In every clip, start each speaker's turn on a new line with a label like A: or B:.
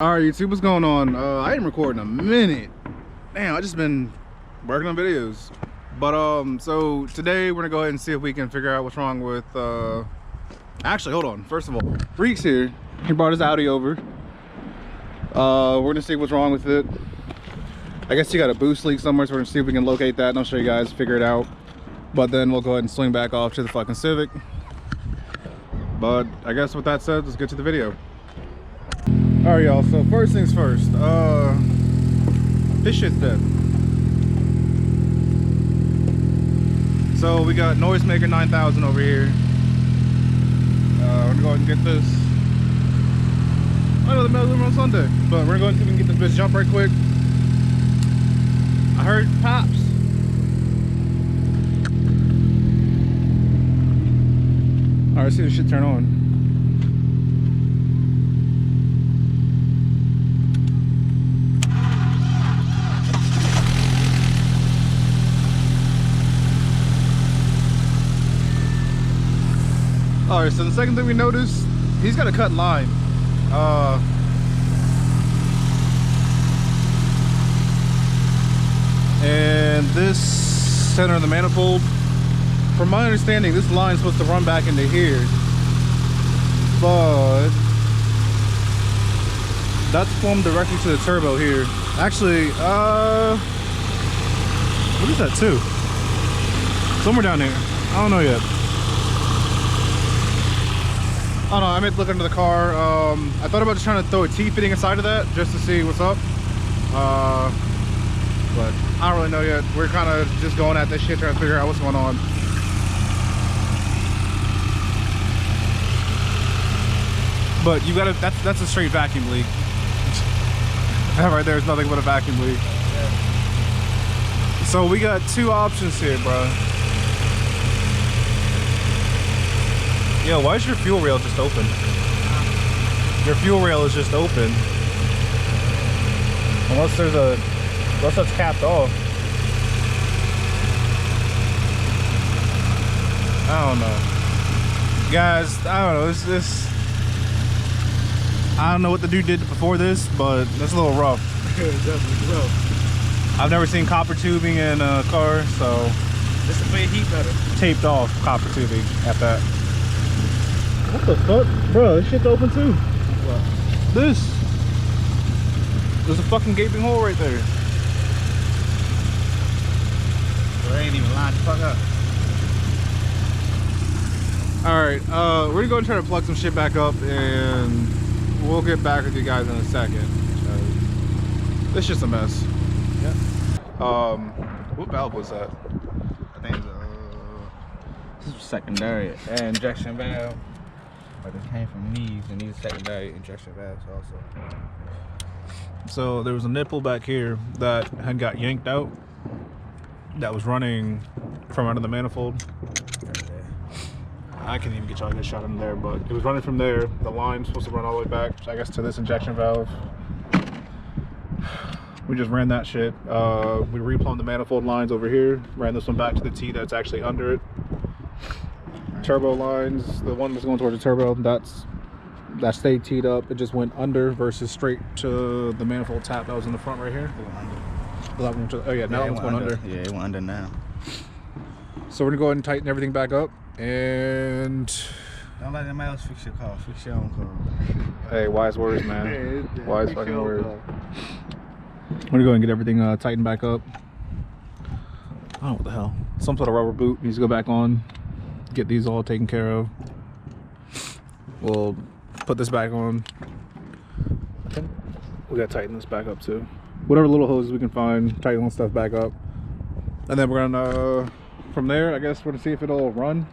A: All right, YouTube, what's going on? I didn't record in a minute. Damn, I just been working on videos. But so today we're gonna go ahead and see if we can figure out what's wrong with actually, hold on. First of all, Reek's here. He brought his Audi over. We're gonna see what's wrong with it. I guess he got a boost leak somewhere, so we're gonna see if we can locate that and I'll show you guys, figure it out. But then we'll go ahead and swing back off to the fucking Civic. But I guess with that said, let's get to the video. All right, y'all, so first things first, this shit's dead. So we got Noisemaker 9000 over here. We're gonna go ahead and get this. I know the mail's on Sunday, but we're gonna go ahead and see if we can get this bitch jump right quick. I heard pops. All right, let's see this shit turn on. All right, so the second thing we noticed, he's got a cut line. And this center of the manifold, from my understanding, this line is supposed to run back into here, but that's plumbed directly to the turbo here. Actually, what is that too? Somewhere down here. I don't know yet. I don't know, I meant to look under the car. I thought about just trying to throw a T-fitting inside of that just to see what's up. But I don't really know yet. We're kind of just going at this shit, trying to figure out what's going on. But you gotta, that's a straight vacuum leak. That right there is nothing but a vacuum leak. So we got two options here, bro. Yo, why is your fuel rail just open? Your fuel rail is just open. Unless that's capped off. I don't know. Guys, I don't know, I don't know what the dude did before this, but that's a little rough.
B: It's definitely rough.
A: I've never seen copper tubing in a car, so.
B: This is made heat better.
A: Taped off copper tubing at that. What the fuck? Bro, this shit's open too.
B: What?
A: This. There's a fucking gaping hole right there.
B: Bro, they ain't even lined the fuck up.
A: Alright, we're gonna go and try to plug some shit back up and we'll get back with you guys in a second. This shit's a mess.
B: Yeah.
A: What valve was that?
B: I think this is secondary injection valve. But it came from these, and these secondary injection valves also.
A: So there was a nipple back here that had got yanked out that was running from under the manifold. I can't even get y'all a good shot in there, but it was running from there. The line's supposed to run all the way back, I guess, to this injection valve. We just ran that shit. We replumbed the manifold lines over here, ran this one back to the T that's actually under it. Turbo lines, the one that's going towards the turbo, that stayed teed up. It just went under versus straight to the manifold tap that was in the front right here. Oh yeah, now it's going under.
B: Yeah, it went under now.
A: So we're gonna go ahead and tighten everything back up and
B: don't let them else fix your car. Fix your own car.
A: Hey, wise words, man. Wise fucking words. We're gonna go and get everything tightened back up. I don't know what the hell. Some sort of rubber boot needs to go back on. Get these all taken care of. We'll put this back on. I think we gotta tighten this back up too. Whatever little hoses we can find, tighten all stuff back up. And then we're gonna, from there, I guess we're gonna see if it'll run.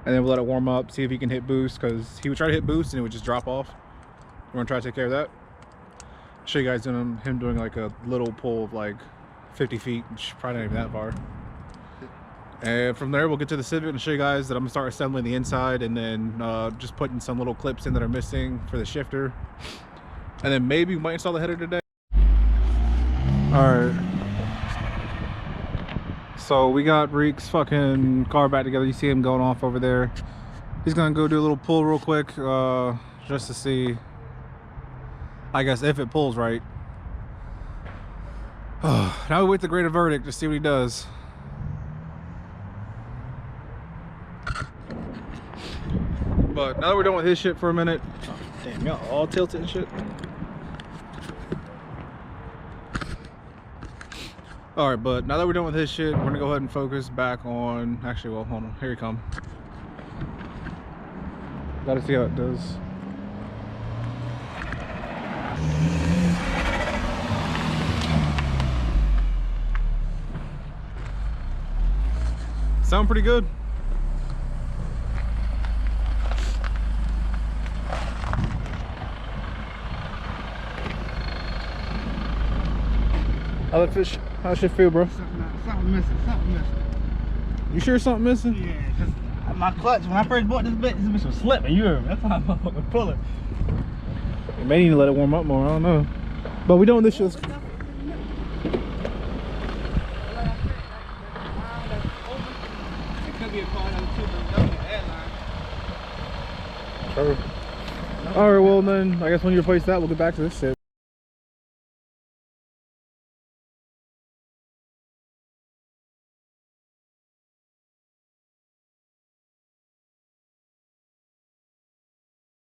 A: And then we'll let it warm up, see if he can hit boost, because he would try to hit boost and it would just drop off. We're gonna try to take care of that. Show you guys him doing like a little pull of like 50 feet, which probably not even that far. And from there we'll get to the Civic and show you guys that I'm gonna start assembling the inside and then just putting some little clips in that are missing for the shifter. And then maybe we might install the header today. Alright. So we got Reek's fucking car back together. You see him going off over there. He's gonna go do a little pull real quick, just to see I guess if it pulls right. Now we wait the greater verdict to see what he does. But now that we're done with his shit for a minute, oh, damn, y'all all tilted and shit. All right, but now that we're done with his shit, we're gonna go ahead and focus back on. Actually, well, hold on. Here he come. Gotta see how it does. Sound pretty good. How that fish? How's it feel, bro?
B: Something missing.
A: You sure something missing?
B: Yeah, cause my clutch, when I first bought this bitch was slipping. You heard me? That's why I'm motherfucking pulling.
A: You may need to let it warm up more. I don't know. But we doing this shit.
B: It could be a part of the airline.
A: Sure. All right, well then, I guess when you replace that, we'll get back to this shit.